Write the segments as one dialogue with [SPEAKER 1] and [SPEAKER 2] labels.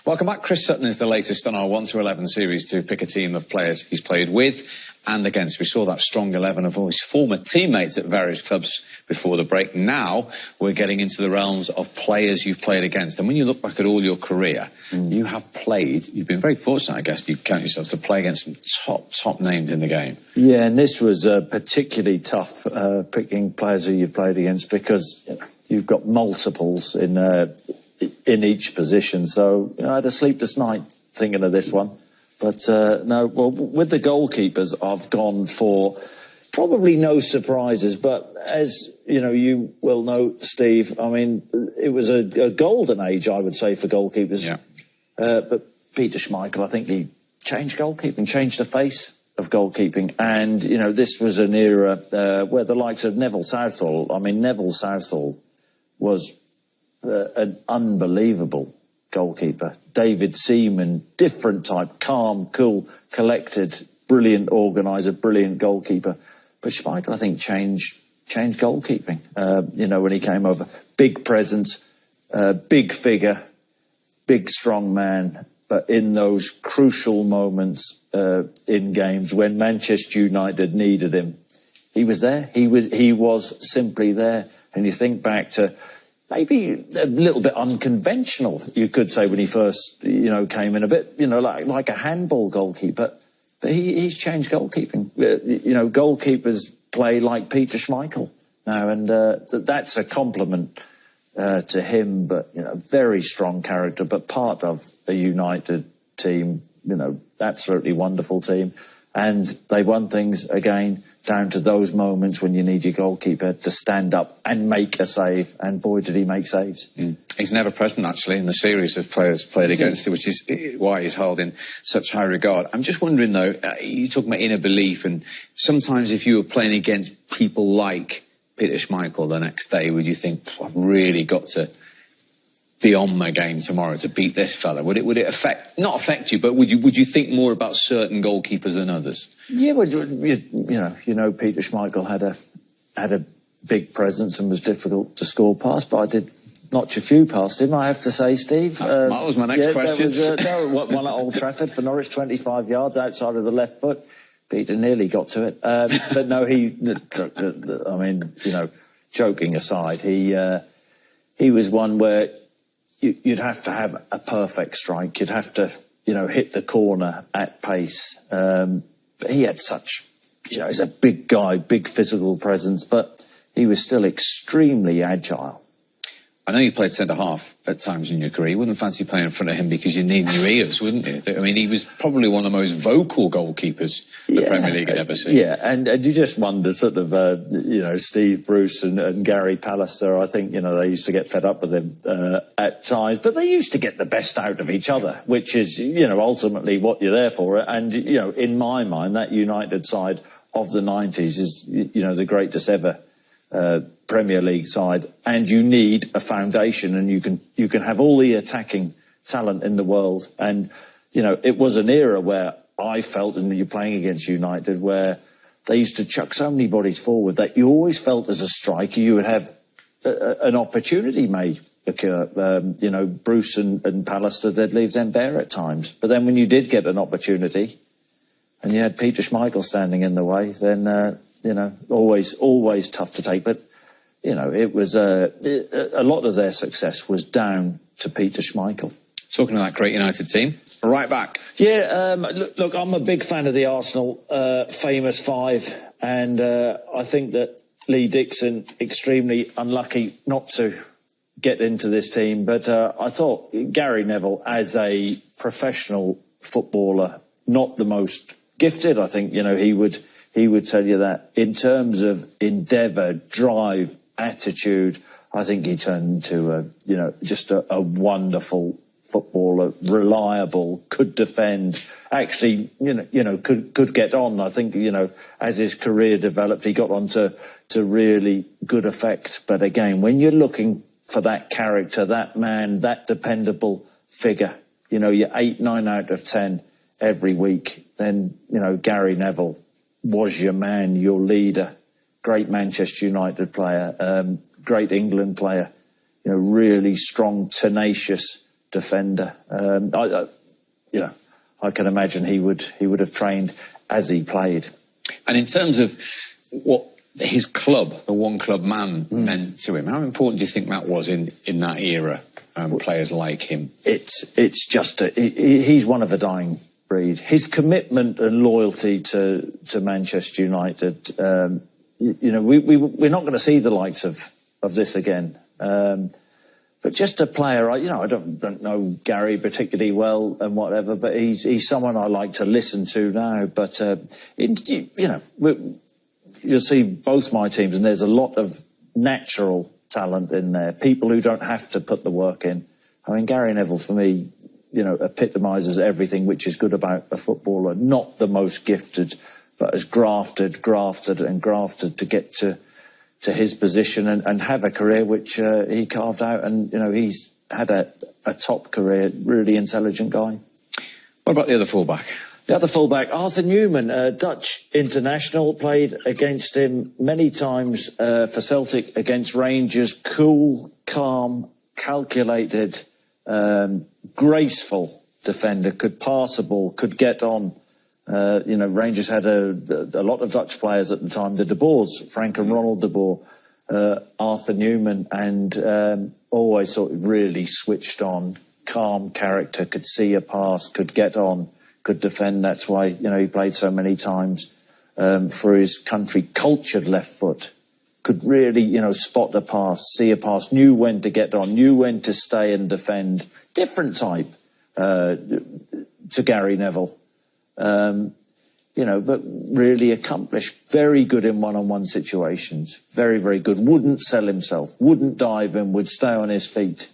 [SPEAKER 1] Welcome back. Chris Sutton is the latest on our 1 to 11 series to pick a team of players he's played with and against. We saw that strong 11 of all his former teammates at various clubs before the break. Now we're getting into the realms of players you've played against. And when you look back at all your career, you've been very fortunate, I guess, you count yourselves, to play against some top names in the game. Yeah,
[SPEAKER 2] and this was particularly tough, picking players who you've played against, because you've got multiples in each position. So I had a sleepless night thinking of this one. But no, well, with the goalkeepers, I've gone for probably no surprises. But as you will know, Steve, I mean, it was a golden age, I would say, for goalkeepers.
[SPEAKER 1] Yeah.
[SPEAKER 2] But Peter Schmeichel, I think he changed goalkeeping, changed the face of goalkeeping. And, this was an era where the likes of Neville Southall, Neville Southall was an unbelievable goalkeeper. David Seaman, different type, calm, cool, collected, brilliant organiser, brilliant goalkeeper. But Schmeichel, I think, changed goalkeeping. When he came over, big presence, big figure, big strong man. But in those crucial moments in games when Manchester United needed him, he was there. He was simply there. And you think back to maybe a little bit unconventional, you could say, when he first, came in, a bit, like a handball goalkeeper. But he's changed goalkeeping. Goalkeepers play like Peter Schmeichel now, and that's a compliment to him. But, very strong character, but part of a United team, absolutely wonderful team. And they won things again down to those moments when you need your goalkeeper to stand up and make a save. And boy, did he make saves.
[SPEAKER 1] He's never present, actually, in the series of players played against him, which is why he's held in such high regard. I'm just wondering, though, you talk about inner belief, and sometimes if you were playing against people like Peter Schmeichel the next day, would you think, I've really got to be on my game tomorrow to beat this fella? Would it not affect you, but would you think more about certain goalkeepers than others?
[SPEAKER 2] Yeah, well, Peter Schmeichel had a big presence and was difficult to score past, but I did notch a few past him, I have to say, Steve.
[SPEAKER 1] That was my next question.
[SPEAKER 2] There was one at Old Trafford for Norwich, 25 yards outside of the left foot. Peter nearly got to it, but no, joking aside, he was one where you'd have to have a perfect strike. You'd have to, hit the corner at pace. But he had such, he's a big guy, big physical presence, but he was still extremely agile.
[SPEAKER 1] I know you played centre-half at times in your career. You wouldn't fancy playing in front of him because you need new ears, wouldn't you? I mean, he was probably one of the most vocal goalkeepers the Premier League had ever seen.
[SPEAKER 2] Yeah, and you just wonder, sort of, Steve Bruce and Gary Pallister, I think, they used to get fed up with him at times, but they used to get the best out of each other, which is, ultimately what you're there for. And, in my mind, that United side of the 90s is, the greatest ever Premier League side, and you need a foundation, and you can have all the attacking talent in the world. And it was an era where I felt, and you're playing against United, where they used to chuck so many bodies forward that you always felt as a striker you would have an opportunity may occur. Bruce and Pallister, they'd leave them bare at times, but then when you did get an opportunity and you had Peter Schmeichel standing in the way, then always tough to take. But it was a lot of their success was down to Peter Schmeichel.
[SPEAKER 1] Talking of that great United team, right back.
[SPEAKER 2] Yeah, look, I'm a big fan of the Arsenal famous five, and I think that Lee Dixon, extremely unlucky not to get into this team. But I thought Gary Neville, as a professional footballer, not the most gifted. I think, he would tell you that. In terms of endeavour, drive, attitude, I think he turned into just a wonderful footballer, reliable, could defend, actually, could get on. I think, as his career developed, he got on to really good effect. But again, when you're looking for that character, that man, that dependable figure, you're 8, 9 out of 10 every week, then, Gary Neville was your man, your leader. Great Manchester United player, great England player, really strong, tenacious, defender. I can imagine he would have trained as he played.
[SPEAKER 1] And in terms of what his club, the one club man, meant to him, how important do you think that was in that era? Players like him.
[SPEAKER 2] It's just he's one of a dying breed. His commitment and loyalty to Manchester United. We're not going to see the likes of this again. But just a player, I don't know Gary particularly well and whatever, but he's someone I like to listen to now. But you'll see both my teams, and there's a lot of natural talent in there. People who don't have to put the work in. I mean, Gary Neville for me, epitomises everything which is good about a footballer. Not the most gifted, but has grafted to get to his position and have a career which he carved out. And, he's had a top career, really intelligent guy.
[SPEAKER 1] What about the other fullback?
[SPEAKER 2] The other fullback, Arthur Newman, Dutch international, played against him many times for Celtic against Rangers. Cool, calm, calculated, graceful defender, could pass a ball, could get on. Rangers had a lot of Dutch players at the time, the De Boers, Frank and Ronald De Boer, Arthur Newman, and always sort of really switched on, calm character, could see a pass, could get on, could defend. That's why, he played so many times for his country. Cultured left foot, could really, spot a pass, see a pass, knew when to get on, knew when to stay and defend. Different type to Gary Neville. But really accomplished. Very good in one-on-one situations. Very, very good. Wouldn't sell himself. Wouldn't dive in. Would stay on his feet.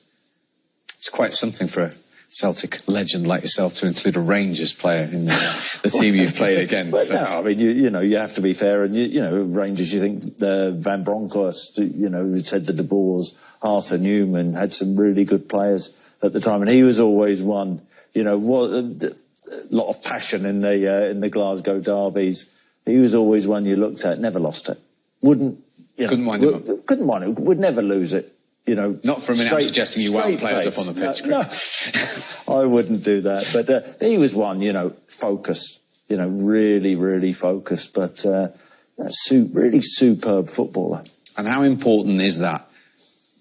[SPEAKER 1] It's quite something for a Celtic legend like yourself to include a Rangers player in the team you've played against.
[SPEAKER 2] But no, I mean, you have to be fair. And, Rangers, you think Van Bronckhorst, who said the De Boers, Arthur Newman, had some really good players at the time. And he was always one, a lot of passion in the Glasgow derbies. He was always one you looked at, never lost it.
[SPEAKER 1] Couldn't wind him up.
[SPEAKER 2] Couldn't wind it. Would never lose it.
[SPEAKER 1] Not for a minute I'm suggesting you wound players up on the pitch.
[SPEAKER 2] No, I wouldn't do that. But he was one, focused, really, really focused. But really superb footballer.
[SPEAKER 1] And how important is that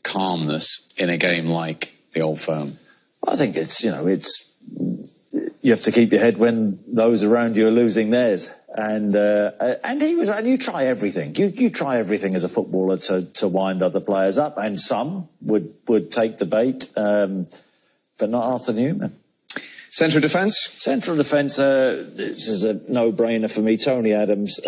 [SPEAKER 1] calmness in a game like the Old Firm?
[SPEAKER 2] I think it's you have to keep your head when those around you are losing theirs. And you try everything. You try everything as a footballer to wind other players up, and some would take the bait, but not Arthur Newman.
[SPEAKER 1] Central defence?
[SPEAKER 2] Central defence, this is a no-brainer for me. Toni Adams,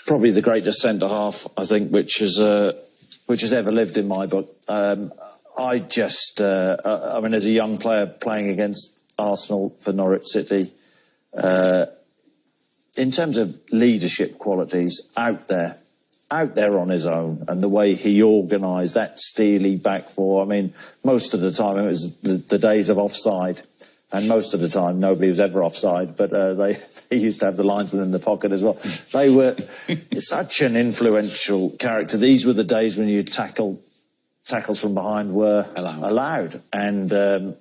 [SPEAKER 2] probably the greatest centre-half, I think, which has ever lived in my book. I mean, as a young player playing against Arsenal for Norwich City, in terms of leadership qualities, out there on his own, and the way he organised that steely back four. I mean, most of the time it was the days of offside, and most of the time nobody was ever offside, but they used to have the linesman in the pocket as well. They were such an influential character. These were the days when you tackles from behind were allowed. And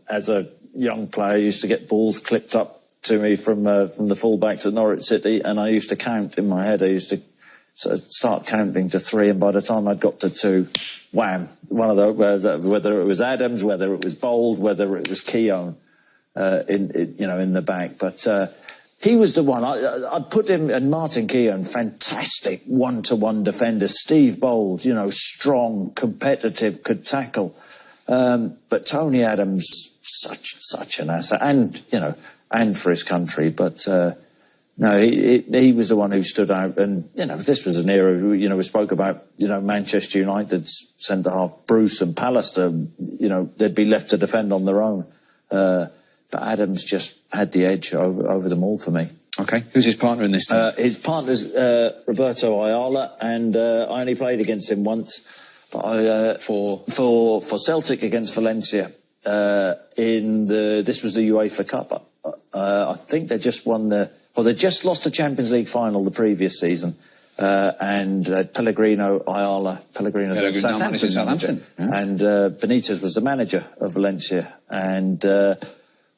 [SPEAKER 2] as a young player, I used to get balls clipped up to me from the fullbacks at Norwich City, and I used to count in my head. I used to start counting to 3, and by the time I'd got to 2, wham! One of the whether it was Adams, whether it was Bold, whether it was Keown in the back, but he was the one. I'd put him and Martin Keown, fantastic one-to-one defenders. Steve Bold, strong, competitive, could tackle, but Toni Adams, such an asset, and for his country, but no, he was the one who stood out. And this was an era. We spoke about Manchester United's centre half, Bruce and Pallister. They'd be left to defend on their own, but Adams just had the edge over them all for me.
[SPEAKER 1] Okay, who's his partner in this team?
[SPEAKER 2] His partner's Roberto Ayala, and I only played against him once, but for Celtic against Valencia this was the UEFA Cup. I think they just lost the Champions League final the previous season, and Pellegrino Ayala, Pellegrino
[SPEAKER 1] Southampton,
[SPEAKER 2] yeah. And Benitez was the manager of Valencia, and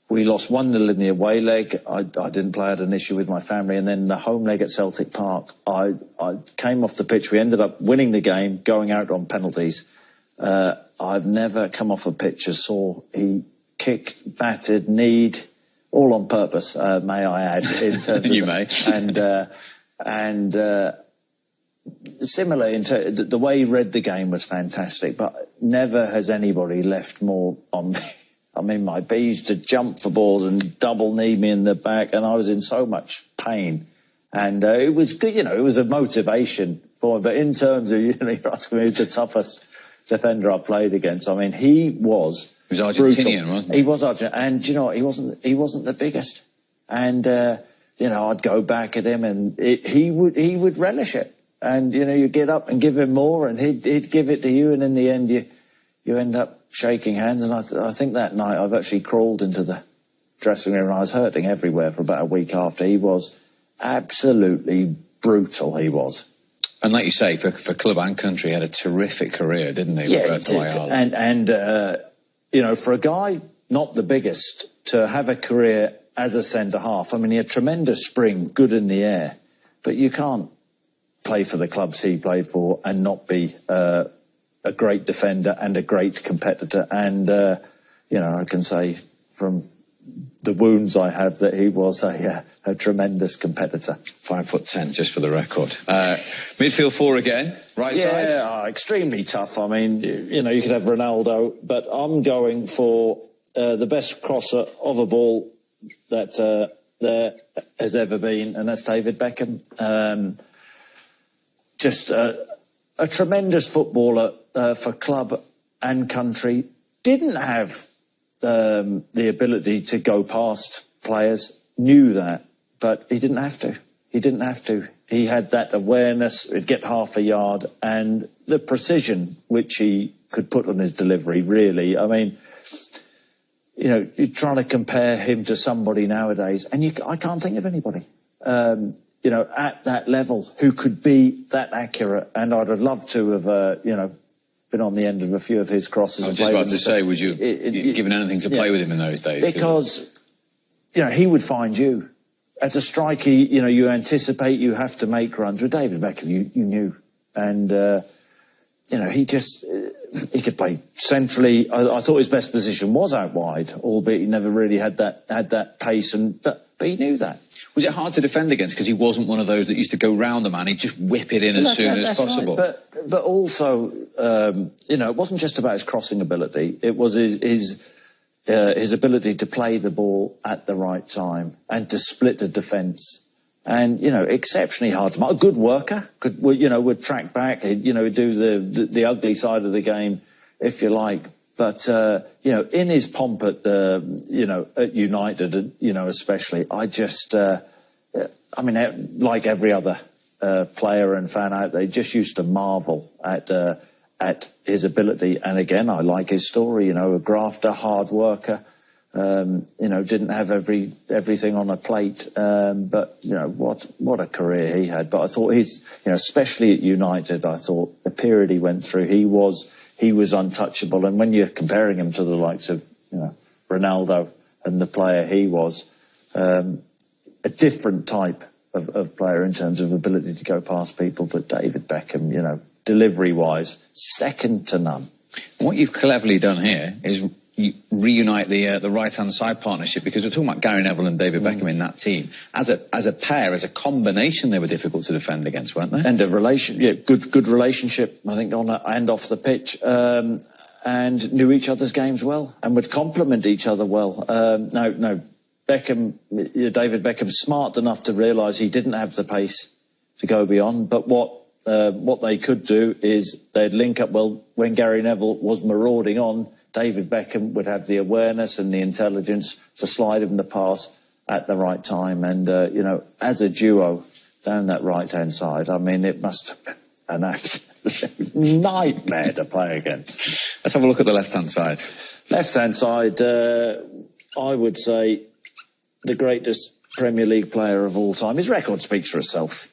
[SPEAKER 2] we lost 1-0 in the away leg. I didn't play. I had an issue with my family, and then the home leg at Celtic Park, I came off the pitch. We ended up winning the game, going out on penalties. I've never come off a pitch as sore. He kicked, batted, kneed, all on purpose, may I add. In terms
[SPEAKER 1] you
[SPEAKER 2] of,
[SPEAKER 1] may.
[SPEAKER 2] And similar, the way he read the game was fantastic, but never has anybody left more on me. I mean, my bees to jump for balls and double knee me in the back, and I was in so much pain. And it was good, it was a motivation for me. But in terms of, you're asking me who's the toughest defender I played against. I mean, he was
[SPEAKER 1] Argentinian,
[SPEAKER 2] brutal.
[SPEAKER 1] wasn't he?
[SPEAKER 2] He was Argentinian, and you know what? He wasn't the biggest. And I'd go back at him, and he would relish it. And you get up and give him more, and he'd give it to you, and in the end you end up shaking hands. And I think that night I've actually crawled into the dressing room, and I was hurting everywhere for about a week after. He was absolutely brutal. He was.
[SPEAKER 1] And like you say, for club and country, he had a terrific career, didn't he?
[SPEAKER 2] Yeah, he did. And for a guy not the biggest to have a career as a centre-half, I mean, he had tremendous spring, good in the air, but you can't play for the clubs he played for and not be a great defender and a great competitor. And, I can say from the wounds I have that he was a tremendous competitor.
[SPEAKER 1] 5'10", just for the record. Midfield four again, right side?
[SPEAKER 2] Yeah, extremely tough. I mean, you could have Ronaldo, but I'm going for the best crosser of a ball that there has ever been, and that's David Beckham. Just a tremendous footballer for club and country. Didn't have the ability to go past players, knew that, but he didn't have to. He had that awareness, he'd get half a yard, and the precision which he could put on his delivery, really. I mean, you're trying to compare him to somebody nowadays, and I can't think of anybody, at that level who could be that accurate. And I'd have loved to have, been on the end of a few of his crosses.
[SPEAKER 1] I was just about to say, would you have given anything to play with him in those days?
[SPEAKER 2] Because, he would find you. As a striker, you anticipate you have to make runs. With David Beckham, you knew. And, he could play centrally. I thought his best position was out wide, albeit he never really had that pace. But he knew that.
[SPEAKER 1] Was it hard to defend against because he wasn't one of those that used to go round the man? He'd just whip it in as soon as possible.
[SPEAKER 2] Right. But also, it wasn't just about his crossing ability. It was his ability to play the ball at the right time and to split the defence. And, exceptionally hard to mark. A good worker, would track back, he'd do the ugly side of the game, if you like. But, in his pomp at United, especially, I just, like every other player and fan out there, just used to marvel at his ability. And again, I like his story, a grafter, hard worker, didn't have everything on a plate. But, what a career he had. But I thought especially at United, I thought the period he went through, he was untouchable. And when you're comparing him to the likes of, Ronaldo and the player he was, a different type of player in terms of ability to go past people. But David Beckham, delivery-wise, second to none.
[SPEAKER 1] What you've cleverly done here is reunite the right-hand side partnership, because we're talking about Gary Neville and David Beckham in that team. As a pair, as a combination, they were difficult to defend against, weren't they?
[SPEAKER 2] And good relationship, I think, on and off the pitch, and knew each other's games well and would complement each other well. David Beckham, smart enough to realise he didn't have the pace to go beyond, but what they could do is they'd link up well when Gary Neville was marauding on. David Beckham would have the awareness and the intelligence to slide him the pass at the right time. And, as a duo down that right-hand side, I mean, it must have been an absolute nightmare to play against.
[SPEAKER 1] Let's have a look at the left-hand side.
[SPEAKER 2] Left-hand side, I would say the greatest Premier League player of all time. His record speaks for itself.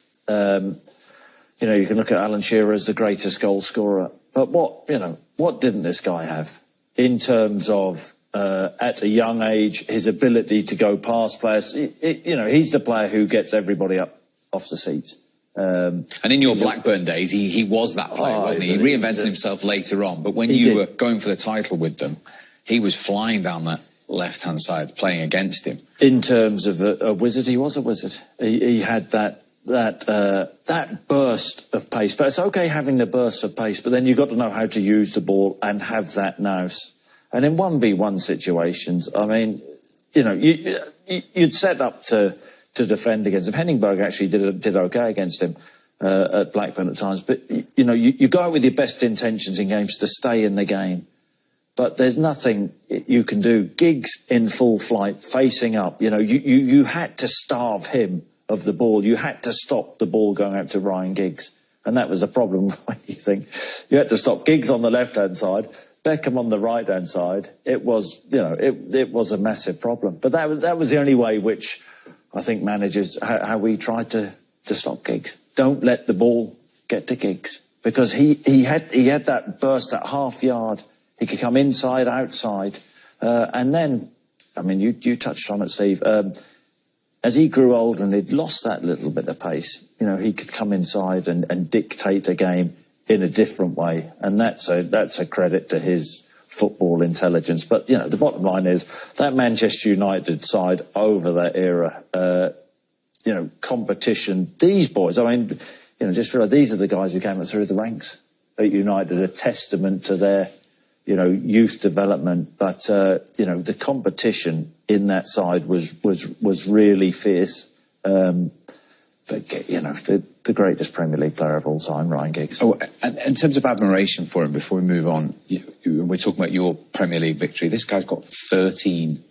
[SPEAKER 2] You know, you can look at Alan Shearer as the greatest goal scorer, but what didn't this guy have in terms of at a young age, his ability to go past players? He's the player who gets everybody up off the seat.
[SPEAKER 1] And in your Blackburn days, he was that player, wasn't he? He reinvented himself later on, but when you were going for the title with them, he was flying down that left-hand side, playing against him.
[SPEAKER 2] In terms of a wizard, he was a wizard. He had that burst of pace. But it's okay having the burst of pace, but then you've got to know how to use the ball and have that nous. And in 1v1 situations, I mean, you'd set up to defend against him. Henningberg actually did okay against him at Blackburn at times. But, you go out with your best intentions in games to stay in the game. But there's nothing you can do. Giggs in full flight, facing up. You had to starve him of the ball. You had to stop the ball going out to Ryan Giggs. And that was the problem when you think you had to stop Giggs on the left-hand side, Beckham on the right-hand side. It was, it was a massive problem. But that was the only way which I think managers, how we tried to stop Giggs. Don't let the ball get to Giggs. Because he had that burst, that half yard. He could come inside, outside. And then, I mean, you touched on it, Steve. As he grew older and he'd lost that little bit of pace, he could come inside and dictate a game in a different way. And that's a credit to his football intelligence. But, the bottom line is that Manchester United side over that era, competition, these boys, I mean, just realize these are the guys who came up through the ranks at United, a testament to their, youth development. But, the competition in that side was really fierce. But, the greatest Premier League player of all time, Ryan Giggs.
[SPEAKER 1] Oh, and in terms of admiration for him, before we move on, we're talking about your Premier League victory. This guy's got 13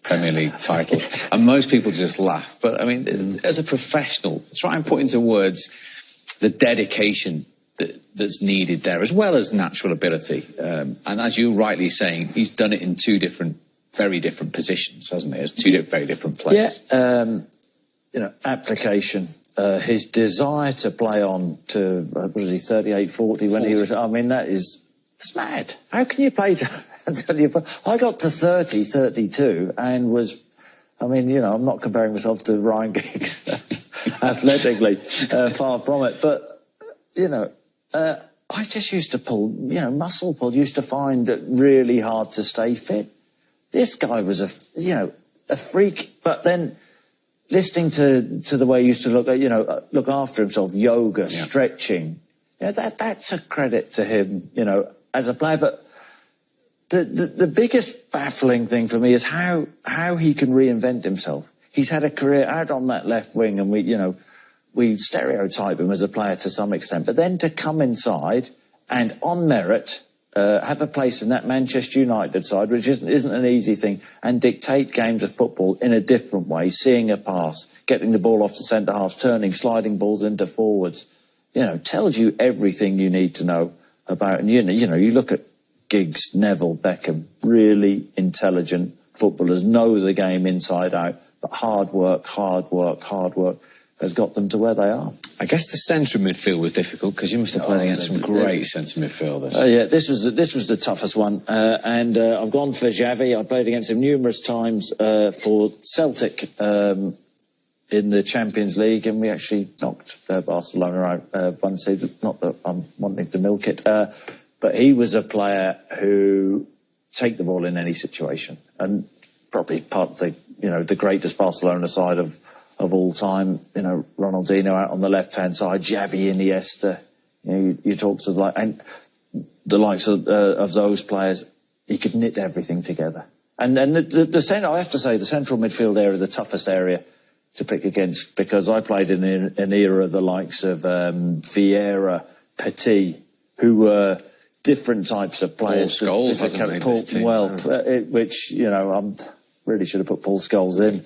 [SPEAKER 1] Premier League titles. And most people just laugh. But, I mean, as a professional, try and put into words the dedication that's needed there, as well as natural ability. And as you're rightly saying, he's done it in two very different positions, hasn't he? As two very different players.
[SPEAKER 2] Yeah, application. His desire to play on to, what was he, 38, 40 when he was... I mean, it's mad. How can you play until you... I got to 30, 32 and was... I mean, I'm not comparing myself to Ryan Giggs athletically, far from it. But, I just used to pull, muscle pull, used to find it really hard to stay fit. This guy was a freak, but then... Listening to the way he used to look after himself, yoga, stretching, that's a credit to him, as a player. But the biggest baffling thing for me is how he can reinvent himself. He's had a career out on that left wing, and we stereotype him as a player to some extent. But then to come inside and on merit have a place in that Manchester United side, which isn't an easy thing, and dictate games of football in a different way, seeing a pass, getting the ball off the centre half, turning, sliding balls into forwards, tells you everything you need to know about. And, you look at Giggs, Neville, Beckham, really intelligent footballers, know the game inside out, but hard work has got them to where they are.
[SPEAKER 1] I guess the centre of midfield was difficult because you must have played against some great centre midfielders.
[SPEAKER 2] Yeah, this was the toughest one, and I've gone for Xavi. I played against him numerous times for Celtic in the Champions League, and we actually knocked Barcelona out one season. Not that I'm wanting to milk it, but he was a player who take the ball in any situation, and probably part of the greatest Barcelona side of all time, Ronaldinho out on the left-hand side, Xavi, Iniesta, you talk to and the likes of those players, he could knit everything together. And then the centre, I have to say, the central midfield area, the toughest area to pick against, because I played in an era of the likes of Vieira, Petit, who were different types of players.
[SPEAKER 1] Paul Scholes hasn't made this team.
[SPEAKER 2] Well, which, I really should have put Paul Scholes in.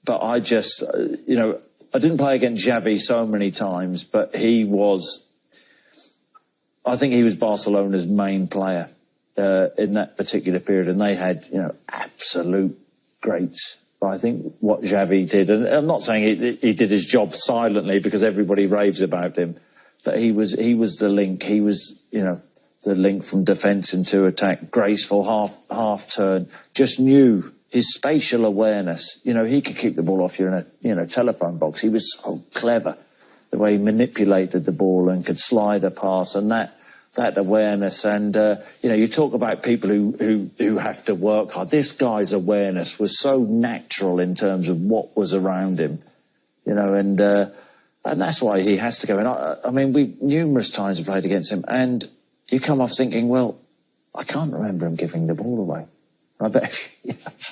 [SPEAKER 2] But I just, I didn't play against Xavi so many times, but I think he was Barcelona's main player in that particular period. And they had, absolute greats But I think what Xavi did, and I'm not saying he did his job silently because everybody raves about him, but he was the link. He was, the link from defence into attack, graceful half turn, just knew his spatial awareness. He could keep the ball off you in a telephone box. He was so clever, the way he manipulated the ball and could slide a pass, and that awareness. And you talk about people who have to work hard. This guy's awareness was so natural in terms of what was around him, and that's why he has to go in. I mean, we numerous times have played against him, and you come off thinking, well, I can't remember him giving the ball away. I bet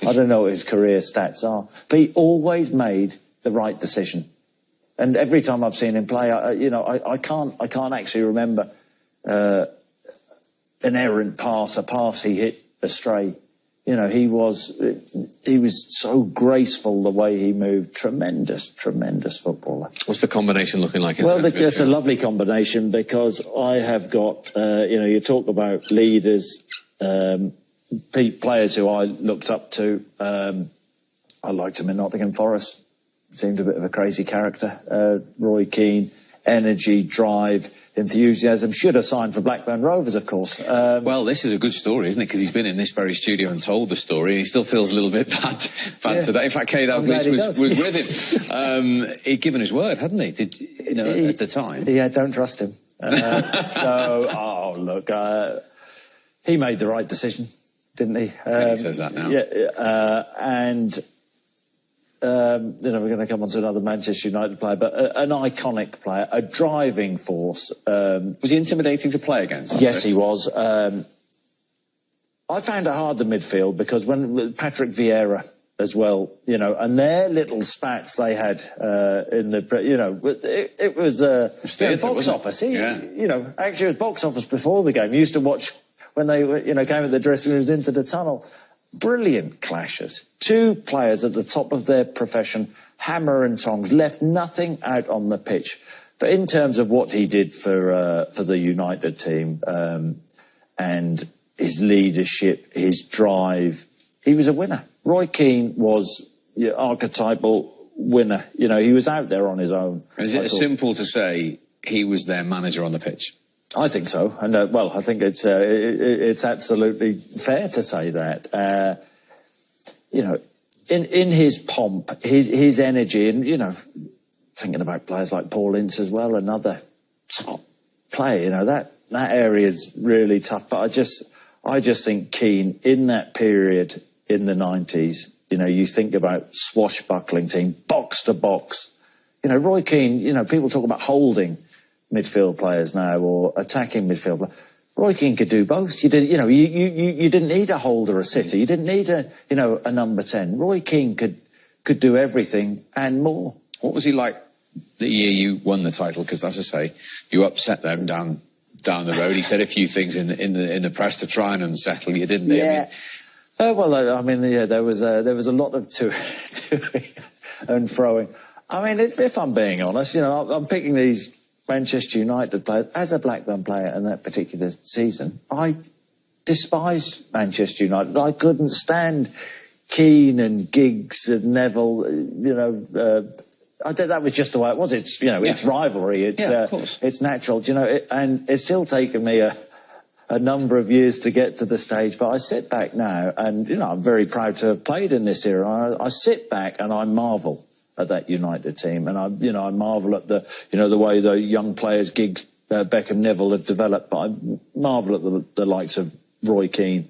[SPEAKER 2] I don't know what his career stats are, but he always made the right decision. And every time I've seen him play, I can't actually remember an errant pass, a pass he hit astray. He was so graceful the way he moved. Tremendous footballer.
[SPEAKER 1] What's the combination looking like?
[SPEAKER 2] Well, it's a lovely combination because I have got, you talk about leaders, players who I looked up to. I liked him in Nottingham Forest. Seemed a bit of a crazy character. Roy Keane, energy, drive, enthusiasm. Should have signed for Blackburn Rovers, of course.
[SPEAKER 1] Well, this is a good story, isn't it? Because he's been in this very studio and told the story, and he still feels a little bit bad today. In fact, Kay Dalglish was with him. He'd given his word, hadn't he? At the time.
[SPEAKER 2] Yeah, don't trust him. He made the right decision, didn't he?
[SPEAKER 1] He says that now.
[SPEAKER 2] We're going to come on to another Manchester United player, but an iconic player, a driving force.
[SPEAKER 1] Was he intimidating to play against?
[SPEAKER 2] Yes, he was. I found it hard, the midfield, because when Patrick Vieira as well, and their little spats they had in the, it was box office. Actually, it was box office before the game. You used to watch when they came at the dressing rooms into the tunnel. Brilliant clashes. Two players at the top of their profession, hammer and tongs, left nothing out on the pitch. But in terms of what he did for the United team and his leadership, his drive, he was a winner. Roy Keane was your archetypal winner. He was out there on his own.
[SPEAKER 1] Is it simple to say he was their manager on the pitch?
[SPEAKER 2] I think so, and I think it's absolutely fair to say that. In his pomp, his energy, and thinking about players like Paul Ince as well, another top player. That area is really tough. But I just think Keane in that period in the 90s. You think about swashbuckling team, box to box. Roy Keane. People talk about holding midfield players now or attacking midfield players. Roy Keane could do both. You didn't need a holder, a sitter. You didn't need a number 10. Roy Keane could do everything and more.
[SPEAKER 1] What was he like the year you won the title? Because, as I say, you upset them down the road. He said a few things in the press to try and unsettle you, didn't he?
[SPEAKER 2] Yeah. There was a lot of to and froing. I mean, if I'm being honest, I'm picking these Manchester United players. As a Blackburn player in that particular season, I despised Manchester United. I couldn't stand Keane and Giggs and Neville. I think that was just the way it was. It's it's rivalry. It's natural. And it's still taken me a number of years to get to the stage. But I sit back now, and I'm very proud to have played in this era. I sit back and I marvel at that United team, and I marvel at the way the young players, Giggs, Beckham, Neville, have developed. But I marvel at the likes of Roy Keane,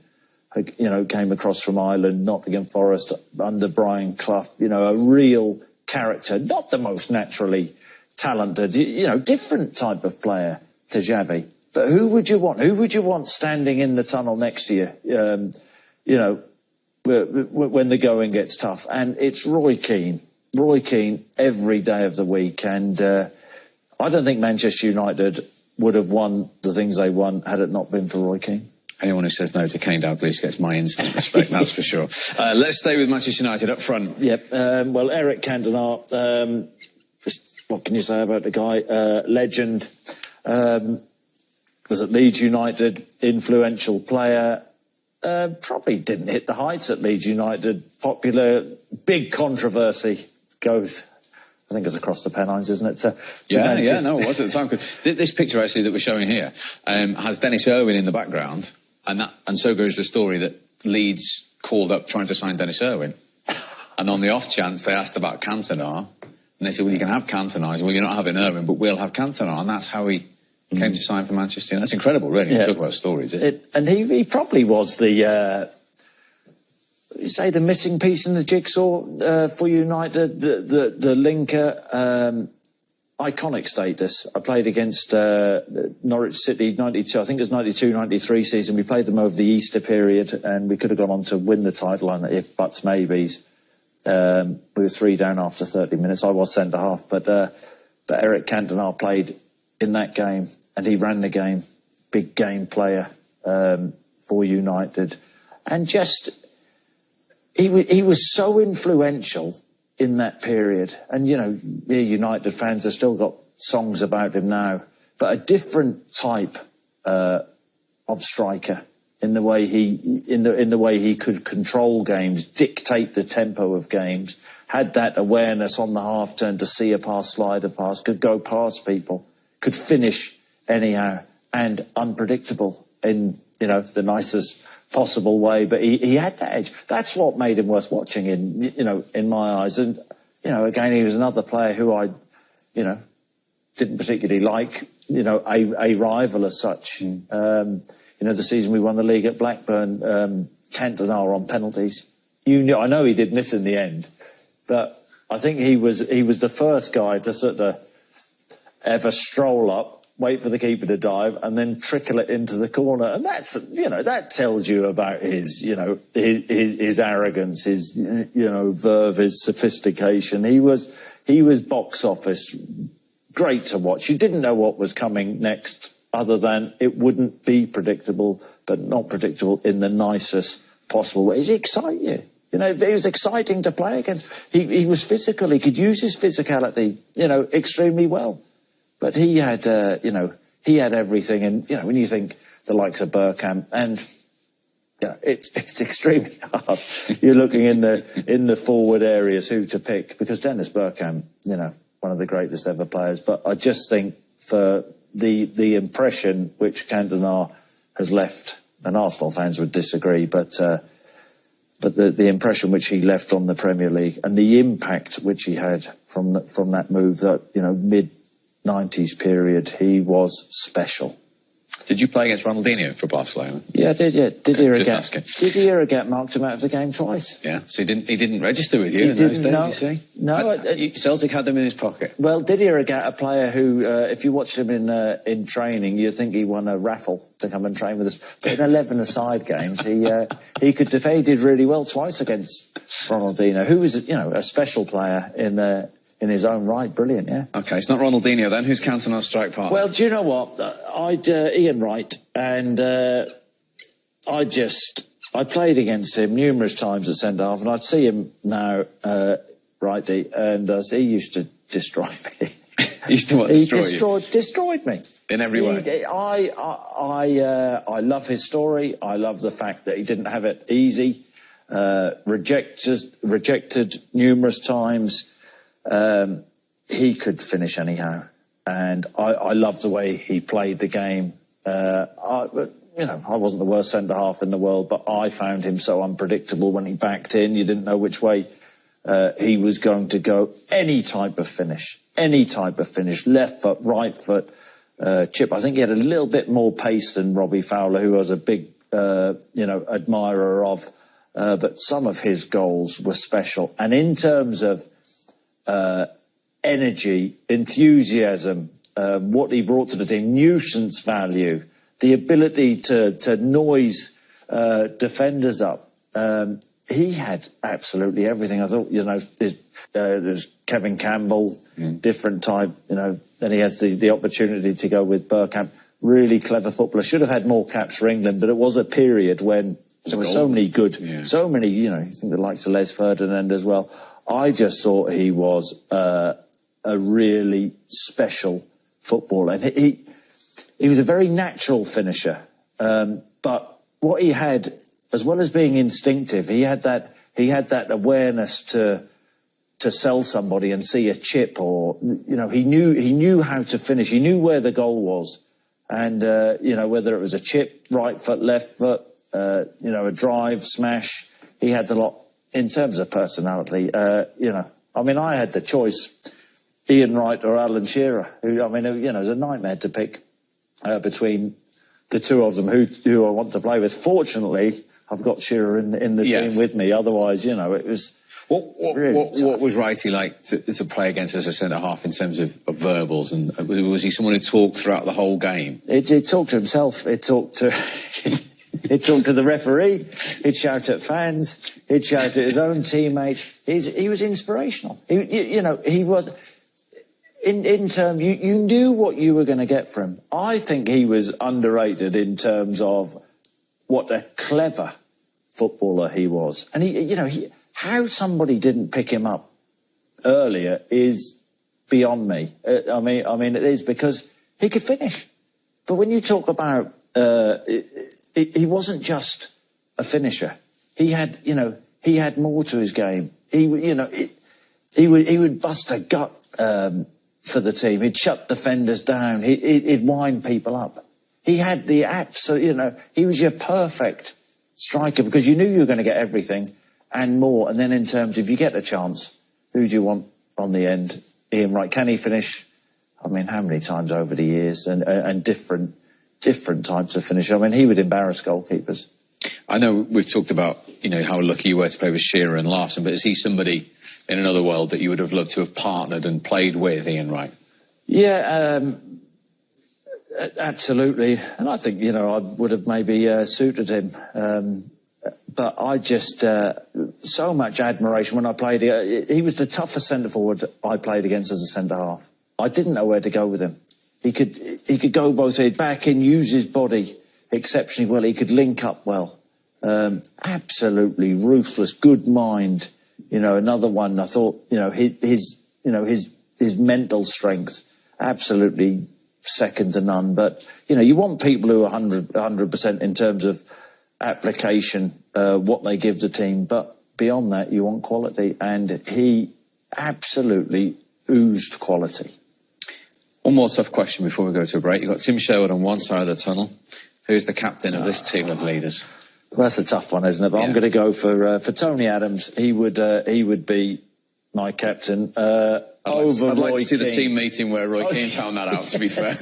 [SPEAKER 2] who came across from Ireland, Nottingham Forest under Brian Clough. A real character, not the most naturally talented, different type of player to Xavi. But who would you want? Who would you want standing in the tunnel next to you? When the going gets tough, and it's Roy Keane. Roy Keane every day of the week, and I don't think Manchester United would have won the things they won had it not been for Roy Keane.
[SPEAKER 1] Anyone who says no to Kane Dalglish gets my instant respect, that's for sure. Let's stay with Manchester United up front.
[SPEAKER 2] Yep. Eric Cantona, what can you say about the guy? Legend. Was at Leeds United, influential player. probably didn't hit the heights at Leeds United. Popular, big controversy goes, I think it's across the Pennines, isn't it?
[SPEAKER 1] No, it was at the time. This picture, actually, that we're showing here has Dennis Irwin in the background, and so goes the story that Leeds called up trying to sign Dennis Irwin. And on the off chance, they asked about Cantona, and they said, well, you can have Cantona. I said, well, you're not having Irwin, but we'll have Cantona. And that's how he came to sign for Manchester United. That's incredible, really. Yeah. Talk about stories.
[SPEAKER 2] And he probably was the... you say the missing piece in the jigsaw for United, the linker, iconic status. I played against Norwich City 92, I think it was 92-93 season. We played them over the Easter period, and we could have gone on to win the title on if buts maybes. We were 3 down after 30 minutes. I was centre half, but Eric Cantona played in that game, and he ran the game. Big game player for United, and just... He was so influential in that period. And, you know, United fans have still got songs about him now. But a different type of striker in the way he could control games, dictate the tempo of games, had that awareness on the half turn to see a pass, slide a pass, could go past people, could finish anyhow, and unpredictable in, you know, the nicest possible way, but he had that edge. That's what made him worth watching in my eyes. And, you know, again, he was another player who I, you know, didn't particularly like, you know, a rival as such. You know, the season we won the league at Blackburn, Cantona on penalties. I know he did miss in the end, but I think he was the first guy to sort of ever stroll up, wait for the keeper to dive, and then trickle it into the corner. And that's, you know, that tells you about his, you know, his arrogance, his, you know, verve, his sophistication. He was box office, great to watch. You didn't know what was coming next, other than it wouldn't be predictable, but not predictable in the nicest possible way. It'd excite you. You know, it was exciting to play against. He was physical. He could use his physicality, you know, extremely well. But he had, you know, he had everything. And, you know, when you think the likes of Beckham, and, you know, it's extremely hard. You're looking in the forward areas who to pick, because Dennis Bergkamp, you know, one of the greatest ever players. But I just think for the impression which Cantona has left, and Arsenal fans would disagree, but the impression which he left on the Premier League and the impact which he had from that move, that, you know, mid-90s period, he was special.
[SPEAKER 1] Did you play against Ronaldinho for Barcelona?
[SPEAKER 2] Yeah, I did. Yeah, Didier Agat marked him out of the game twice.
[SPEAKER 1] Yeah, so he didn't register with you in those days. No, you see?
[SPEAKER 2] No,
[SPEAKER 1] Celtic had them in his pocket.
[SPEAKER 2] Well, Didier Agat, a player who, if you watched him in training, you'd think he won a raffle to come and train with us. But in 11-a-side games, he could defend. He did really well twice against Ronaldinho, who was, you know, a special player in his own right. Brilliant, yeah.
[SPEAKER 1] OK, it's not Ronaldinho then. Who's Cantona's strike partner?
[SPEAKER 2] Well, do you know what? Ian Wright, and I played against him numerous times at centre-half, and I'd see him now, righty, and he used to destroy me.
[SPEAKER 1] He used to what, destroy you?
[SPEAKER 2] Destroyed me.
[SPEAKER 1] In every way?
[SPEAKER 2] I love his story. I love the fact that he didn't have it easy. Rejected numerous times. He could finish anyhow, and I loved the way he played the game. I wasn't the worst centre half in the world, but I found him so unpredictable when he backed in. You didn't know which way he was going to go. Any type of finish, left foot, right foot, chip. I think he had a little bit more pace than Robbie Fowler, who I was a big, admirer of. But some of his goals were special, and in terms of energy, enthusiasm, what he brought to the team, nuisance value, the ability to noise defenders up. He had absolutely everything. I thought, there's Kevin Campbell, different type, then he has the opportunity to go with Bergkamp. Really clever footballer. Should have had more caps for England, but it was a period when there were so many good, so many, you think the likes of Les Ferdinand as well. I just thought he was a really special footballer. And he was a very natural finisher. But what he had as well as being instinctive, he had that awareness to sell somebody and see a chip, or he knew how to finish. He knew where the goal was, and whether it was a chip, right foot, left foot, a drive, smash. He had the lot. In terms of personality, I had the choice, Ian Wright or Alan Shearer, who, it was a nightmare to pick between the two of them who I want to play with. Fortunately, I've got Shearer in the team with me. Otherwise, it was
[SPEAKER 1] what was Wrighty like to play against as a centre-half in terms of verbals? And was he someone who talked throughout the whole game?
[SPEAKER 2] It talked to himself. It talked to... He'd talk to the referee, he'd shout at fans, he'd shout at his own teammates. He was inspirational. He was... In terms, you knew what you were going to get from him. I think he was underrated in terms of what a clever footballer he was. And how somebody didn't pick him up earlier is beyond me. I mean, it is, because he could finish. But when you talk about... he wasn't just a finisher. He had more to his game. He would bust a gut for the team. He'd shut defenders down. He'd wind people up. He had the absolute, he was your perfect striker, because you knew you were going to get everything and more. And then in terms of, if you get a chance, who do you want on the end? Ian Wright. Can he finish? I mean, how many times over the years, and different types of finish. I mean, he would embarrass goalkeepers.
[SPEAKER 1] I know we've talked about, how lucky you were to play with Shearer and Larsson, but is he somebody in another world that you would have loved to have partnered and played with, Ian Wright?
[SPEAKER 2] Yeah, absolutely. And I think, I would have maybe suited him. But I just, so much admiration when I played. He was the toughest centre-forward I played against as a centre-half. I didn't know where to go with him. He could go both sides, back in, use his body exceptionally well. He could link up well. Absolutely ruthless, good mind. Another one. I thought, his mental strength, absolutely second to none. But you want people who are 100% in terms of application, what they give the team. But beyond that, you want quality, and he absolutely oozed quality.
[SPEAKER 1] One more tough question before we go to a break. You've got Tim Sherwood on one side of the tunnel. Who's the captain of this team of leaders?
[SPEAKER 2] Well, that's a tough one, isn't it? But I'm going to go for Toni Adams. He would be my captain. I'd
[SPEAKER 1] like to see the team meeting where Roy Keane found that out, to be fair.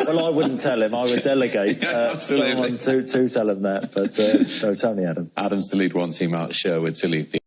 [SPEAKER 2] Well, I wouldn't tell him. I would delegate
[SPEAKER 1] absolutely
[SPEAKER 2] to tell him that. But no, Toni Adams.
[SPEAKER 1] Adams to lead one team out, Sherwood to lead the